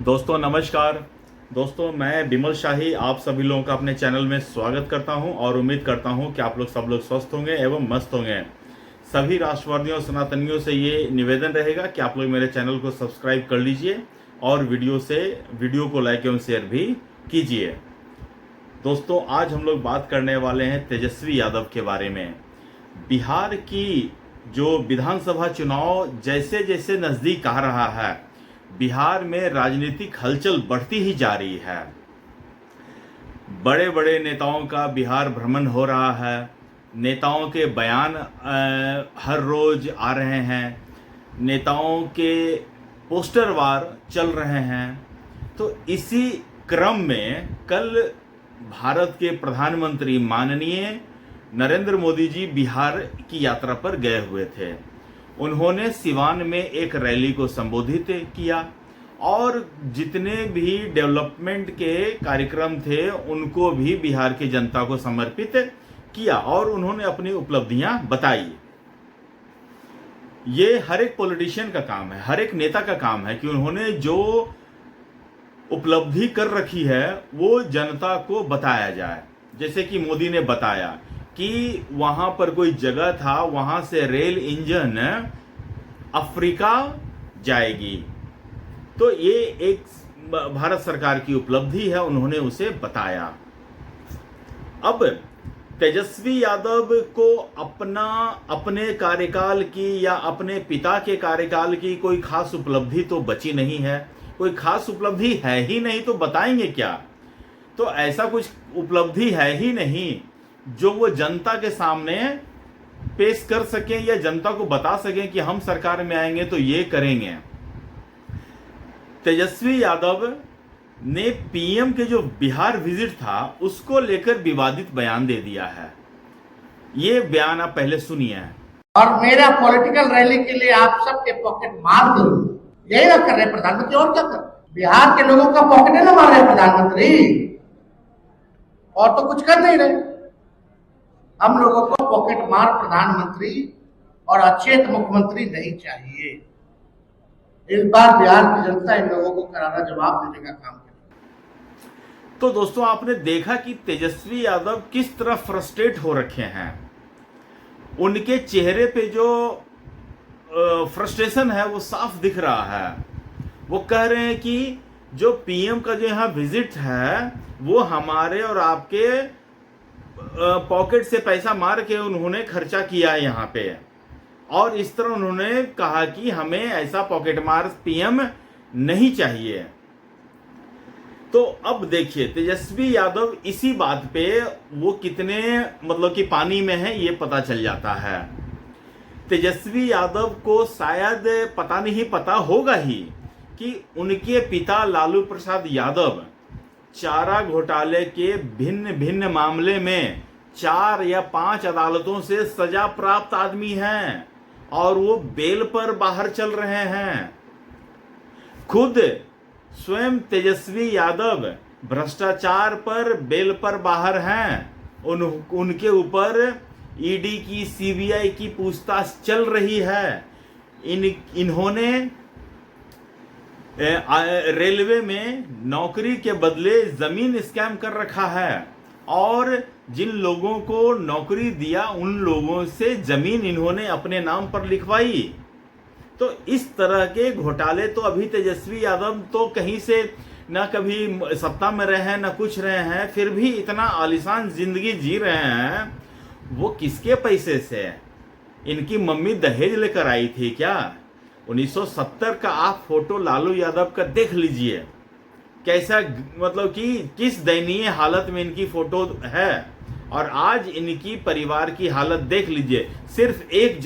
दोस्तों नमस्कार। दोस्तों मैं बिमल शाही आप सभी लोगों का अपने चैनल में स्वागत करता हूं और उम्मीद करता हूं कि आप लोग सब लोग स्वस्थ होंगे एवं मस्त होंगे। सभी राष्ट्रवादियों सनातनियों से ये निवेदन रहेगा कि आप लोग मेरे चैनल को सब्सक्राइब कर लीजिए और वीडियो को लाइक एवं शेयर भी कीजिए। दोस्तों आज हम लोग बात करने वाले हैं तेजस्वी यादव के बारे में। बिहार की जो विधानसभा चुनाव जैसे जैसे नज़दीक आ रहा है, बिहार में राजनीतिक हलचल बढ़ती ही जा रही है। बड़े बड़े नेताओं का बिहार भ्रमण हो रहा है। नेताओं के बयान हर रोज आ रहे हैं। नेताओं के पोस्टर वार चल रहे हैं। तो इसी क्रम में कल भारत के प्रधानमंत्री माननीय नरेंद्र मोदी जी बिहार की यात्रा पर गए हुए थे। उन्होंने सिवान में एक रैली को संबोधित किया और जितने भी डेवलपमेंट के कार्यक्रम थे उनको भी बिहार की जनता को समर्पित किया और उन्होंने अपनी उपलब्धियां बताई। ये हर एक पॉलिटिशियन का काम है, हर एक नेता का काम है कि उन्होंने जो उपलब्धि कर रखी है वो जनता को बताया जाए। जैसे कि मोदी ने बताया कि वहां पर कोई जगह था, वहां से रेल इंजन अफ्रीका जाएगी। तो ये एक भारत सरकार की उपलब्धि है, उन्होंने उसे बताया। अब तेजस्वी यादव को अपने कार्यकाल की या अपने पिता के कार्यकाल की कोई खास उपलब्धि तो बची नहीं है। कोई खास उपलब्धि है ही नहीं तो बताएंगे क्या। तो ऐसा कुछ उपलब्धि है ही नहीं जो वो जनता के सामने पेश कर सकें या जनता को बता सकें कि हम सरकार में आएंगे तो ये करेंगे। तेजस्वी यादव ने पीएम के जो बिहार विजिट था उसको लेकर विवादित बयान दे दिया है। ये बयान आप पहले सुनिए। और मेरा पॉलिटिकल रैली के लिए आप सबके पॉकेट मार करूं, यही ना कर रहे प्रधानमंत्री। और क्या कर, बिहार के लोगों का पॉकेट है ना मार रहे प्रधानमंत्री, और तो कुछ कर नहीं रहे। हम लोगों को पॉकेट मार प्रधानमंत्री और अचेत मुख्यमंत्री नहीं चाहिए। इस बार बिहार की जनता इन लोगों को करारा जवाब देने का काम करे। तो दोस्तों आपने देखा कि तेजस्वी यादव किस तरह फ्रस्ट्रेट हो रखे हैं। उनके चेहरे पे जो फ्रस्ट्रेशन है वो साफ दिख रहा है। वो कह रहे हैं कि जो पीएम का जो यहाँ विजिट है वो हमारे और आपके पॉकेट से पैसा मार के उन्होंने खर्चा किया है यहाँ पे, और इस तरह उन्होंने कहा कि हमें ऐसा पॉकेट मार पीएम नहीं चाहिए। तो अब देखिए तेजस्वी यादव इसी बात पे वो कितने मतलब कि पानी में है ये पता चल जाता है। तेजस्वी यादव को शायद पता नहीं पता होगा ही कि उनके पिता लालू प्रसाद यादव चारा घोटाले के भिन्न भिन्न मामले में 4 या 5 अदालतों से सजा प्राप्त आदमी हैं और वो बेल पर बाहर चल रहे हैं। खुद स्वयं तेजस्वी यादव भ्रष्टाचार पर बेल पर बाहर हैं। उनके ऊपर ईडी की सीबीआई की पूछताछ चल रही है। इन्होंने रेलवे में नौकरी के बदले जमीन स्कैम कर रखा है और जिन लोगों को नौकरी दिया उन लोगों से जमीन इन्होंने अपने नाम पर लिखवाई। तो इस तरह के घोटाले तो अभी तेजस्वी यादव तो कहीं से ना कभी सत्ता में रहे हैं ना कुछ रहे हैं, फिर भी इतना आलीशान जिंदगी जी रहे हैं। वो किसके पैसे से? इनकी मम्मी दहेज लेकर आई थी क्या? 1970 का आप फोटो लालू यादव का देख लीजिए, कैसा मतलब कि किस दयनीय हालत में इनकी फोटो है, और आज इनकी परिवार की हालत देख लीजिए। सिर्फ एक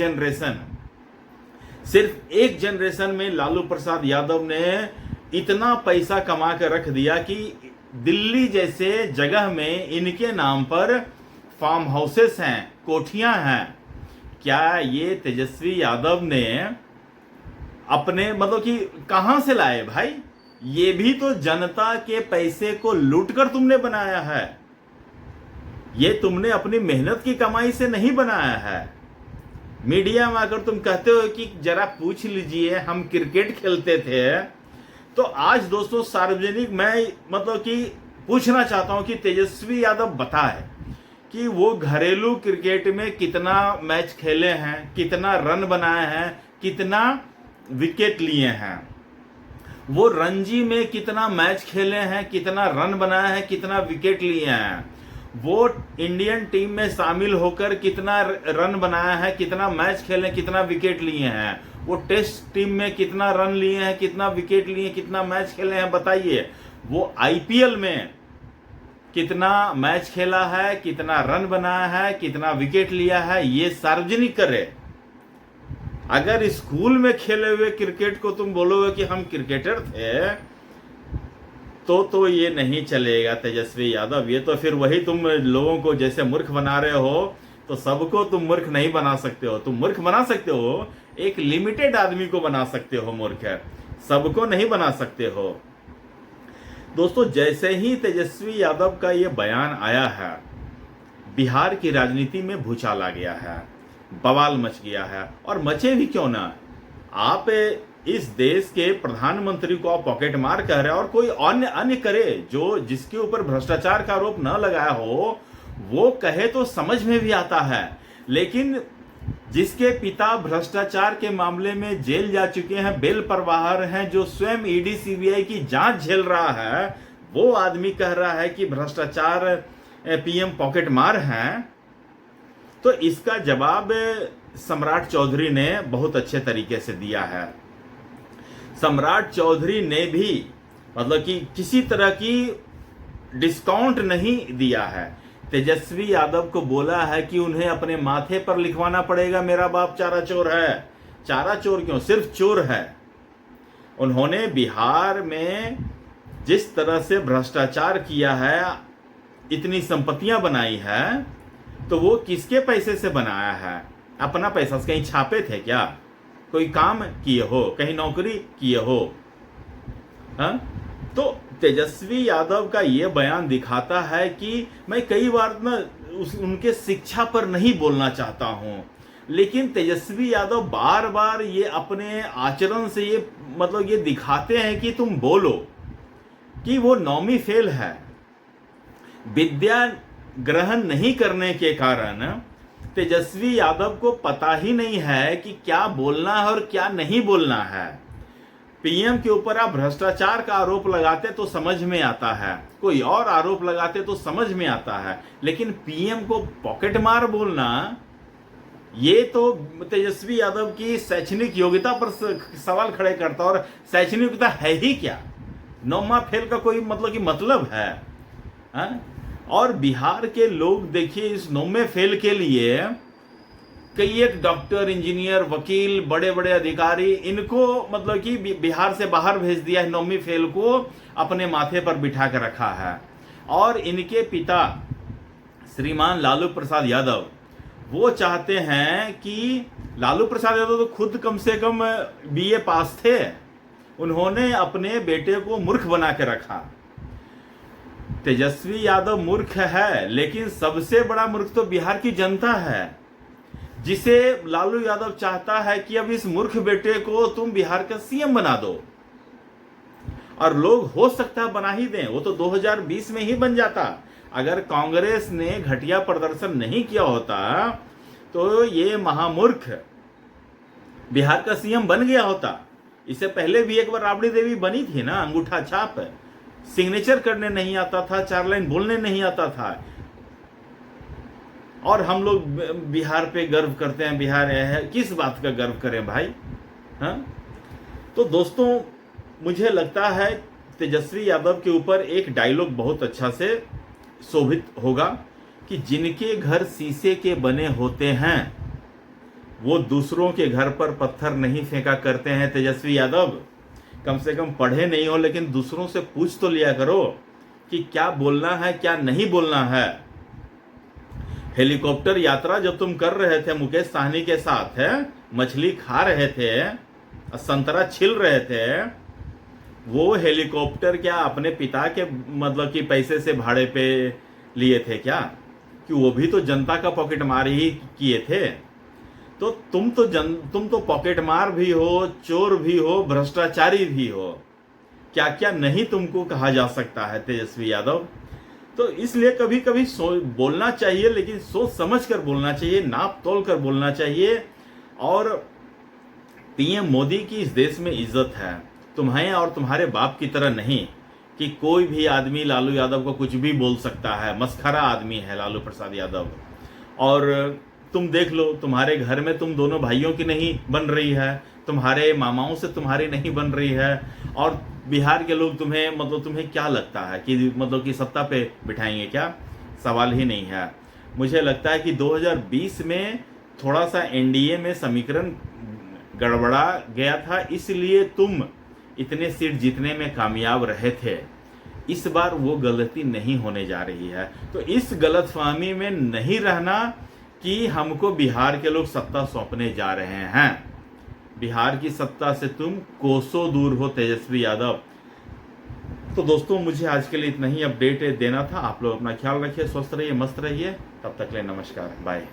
जनरेशन में लालू प्रसाद यादव ने इतना पैसा कमा कर रख दिया कि दिल्ली जैसे जगह में इनके नाम पर फार्म हाउसेस हैं, कोठियां हैं। क्या ये तेजस्वी यादव ने अपने मतलब कि कहां से लाए भाई? ये भी तो जनता के पैसे को लूटकर तुमने बनाया है। ये तुमने अपनी मेहनत की कमाई से नहीं बनाया है। मीडिया में आकर तुम कहते हो कि जरा पूछ लीजिए हम क्रिकेट खेलते थे तो आज दोस्तों सार्वजनिक मैं मतलब कि पूछना चाहता हूं कि तेजस्वी यादव बताए कि वो घरेलू क्रिकेट में कितना मैच खेले हैं, कितना रन बनाए हैं, कितना विकेट लिए हैं। वो रणजी में कितना मैच खेले हैं, कितना रन बनाए हैं, कितना विकेट लिए हैं। वो इंडियन टीम में शामिल होकर कितना रन बनाया है, कितना मैच खेले, कितना विकेट लिए हैं। वो टेस्ट टीम में कितना रन लिए हैं, कितना विकेट लिए, कितना मैच खेले हैं, बताइए। वो आईपीएल में कितना मैच खेला है, कितना रन बनाया है, कितना विकेट लिया है, ये सार्वजनिक करे। अगर स्कूल में खेले हुए क्रिकेट को तुम बोलोगे कि हम क्रिकेटर थे तो ये नहीं चलेगा तेजस्वी यादव। ये तो फिर वही तुम लोगों को जैसे मूर्ख बना रहे हो, तो सबको तुम मूर्ख नहीं बना सकते हो। तुम मूर्ख बना सकते हो, एक लिमिटेड आदमी को बना सकते हो मूर्ख, सबको नहीं बना सकते हो। दोस्तों, जैसे ही तेजस्वी यादव का ये बयान आया है, बिहार की राजनीति में भूचाल आ गया है, बवाल मच गया है। और मचे भी क्यों ना, आप इस देश के प्रधानमंत्री को आप पॉकेट मार कह रहे हैं, और कोई अन्य करे जो जिसके ऊपर भ्रष्टाचार का आरोप न लगाया हो, वो कहे तो समझ में भी आता है। लेकिन जिसके पिता भ्रष्टाचार के मामले में जेल जा चुके हैं, बेल पर बाहर हैं, जो स्वयं ईडी सीबीआई की जांच झेल रहा है, वो आदमी कह रहा है कि भ्रष्टाचार पीएम पॉकेट मार हैं। तो इसका जवाब सम्राट चौधरी ने बहुत अच्छे तरीके से दिया है। सम्राट चौधरी ने भी मतलब कि किसी तरह की डिस्काउंट नहीं दिया है। तेजस्वी यादव को बोला है कि उन्हें अपने माथे पर लिखवाना पड़ेगा, मेरा बाप चारा चोर है। चारा चोर क्यों, सिर्फ चोर है। उन्होंने बिहार में जिस तरह से भ्रष्टाचार किया है, इतनी संपत्तियां बनाई है, तो वो किसके पैसे से बनाया है? अपना पैसा से। कहीं छापे थे क्या? कोई काम किए हो? कहीं नौकरी किए हो? हाँ? तो तेजस्वी यादव का ये बयान दिखाता है कि मैं कई बार ना उनके शिक्षा पर नहीं बोलना चाहता हूं, लेकिन तेजस्वी यादव बार बार ये अपने आचरण से ये मतलब ये दिखाते हैं कि तुम बोलो कि वो नौवीं फेल है। विद्या ग्रहण नहीं करने के कारण तेजस्वी यादव को पता ही नहीं है कि क्या बोलना है और क्या नहीं बोलना है। पीएम के ऊपर आप भ्रष्टाचार का आरोप लगाते तो समझ में आता है, कोई और आरोप लगाते तो समझ में आता है, लेकिन पीएम को पॉकेट मार बोलना, ये तो तेजस्वी यादव की शैक्षणिक योग्यता पर सवाल खड़े करता। और शैक्षणिक योग्यता है ही क्या? नौवां फेल का कोई मतलब है, हा? और बिहार के लोग देखिए, इस नौवें फेल के लिए कई एक डॉक्टर, इंजीनियर, वकील, बड़े बड़े अधिकारी, इनको मतलब कि बिहार से बाहर भेज दिया है। नौवीं फेल को अपने माथे पर बिठा कर रखा है। और इनके पिता श्रीमान लालू प्रसाद यादव, वो चाहते हैं कि लालू प्रसाद यादव तो खुद कम से कम बीए पास थे, उन्होंने अपने बेटे को मूर्ख बना के रखा। तेजस्वी यादव मूर्ख है, लेकिन सबसे बड़ा मूर्ख तो बिहार की जनता है, जिसे लालू यादव चाहता है कि अब इस मूर्ख बेटे को तुम बिहार का सीएम बना दो। और लोग हो सकता है बना ही दें, वो तो 2020 में ही बन जाता। अगर कांग्रेस ने घटिया प्रदर्शन नहीं किया होता तो ये महामूर्ख बिहार का सीएम बन गया होता। इससे पहले भी एक बार राबड़ी देवी बनी थी ना, अंगूठा छाप, सिग्नेचर करने नहीं आता था, 4 लाइन बोलने नहीं आता था। और हम लोग बिहार पे गर्व करते हैं, बिहार है, किस बात का गर्व करें भाई? हाँ? तो दोस्तों, मुझे लगता है तेजस्वी यादव के ऊपर एक डायलॉग बहुत अच्छा से शोभित होगा कि जिनके घर शीशे के बने होते हैं वो दूसरों के घर पर पत्थर नहीं फेंका करते हैं। तेजस्वी यादव, कम से कम पढ़े नहीं हो, लेकिन दूसरों से पूछ तो लिया करो कि क्या बोलना है, क्या नहीं बोलना है। हेलीकॉप्टर यात्रा जब तुम कर रहे थे मुकेश साहनी के साथ, है, मछली खा रहे थे, संतरा छिल रहे थे, वो हेलीकॉप्टर क्या अपने पिता के मतलब कि पैसे से भाड़े पे लिए थे क्या? कि वो भी तो जनता का पॉकेट मार ही किए थे। तो तुम तो पॉकेट मार भी हो, चोर भी हो, भ्रष्टाचारी भी हो। क्या क्या नहीं तुमको कहा जा सकता है तेजस्वी यादव। तो इसलिए कभी कभी बोलना चाहिए, लेकिन सोच समझ कर बोलना चाहिए, नाप तोल कर बोलना चाहिए। और पीएम मोदी की इस देश में इज्जत है, तुम्हें और तुम्हारे बाप की तरह नहीं कि कोई भी आदमी लालू यादव को कुछ भी बोल सकता है। मस्खरा आदमी है लालू प्रसाद यादव। और तुम देख लो, तुम्हारे घर में तुम दोनों भाइयों की नहीं बन रही है, तुम्हारे मामाओं से तुम्हारी नहीं बन रही है, और बिहार के लोग तुम्हें क्या लगता है कि सत्ता पे बिठाएंगे क्या? सवाल ही नहीं है। मुझे लगता है कि 2020 में थोड़ा सा एनडीए में समीकरण गड़बड़ा गया था, इसलिए तुम इतने सीट जीतने में कामयाब रहे थे। इस बार वो गलती नहीं होने जा रही है। तो इस गलतफहमी में नहीं रहना कि हमको बिहार के लोग सत्ता सौंपने जा रहे हैं। बिहार की सत्ता से तुम कोसों दूर हो तेजस्वी यादव। तो दोस्तों, मुझे आज के लिए इतना ही अपडेट देना था। आप लोग अपना ख्याल रखिए, स्वस्थ रहिए, मस्त रहिए। तब तक ले नमस्कार, बाय।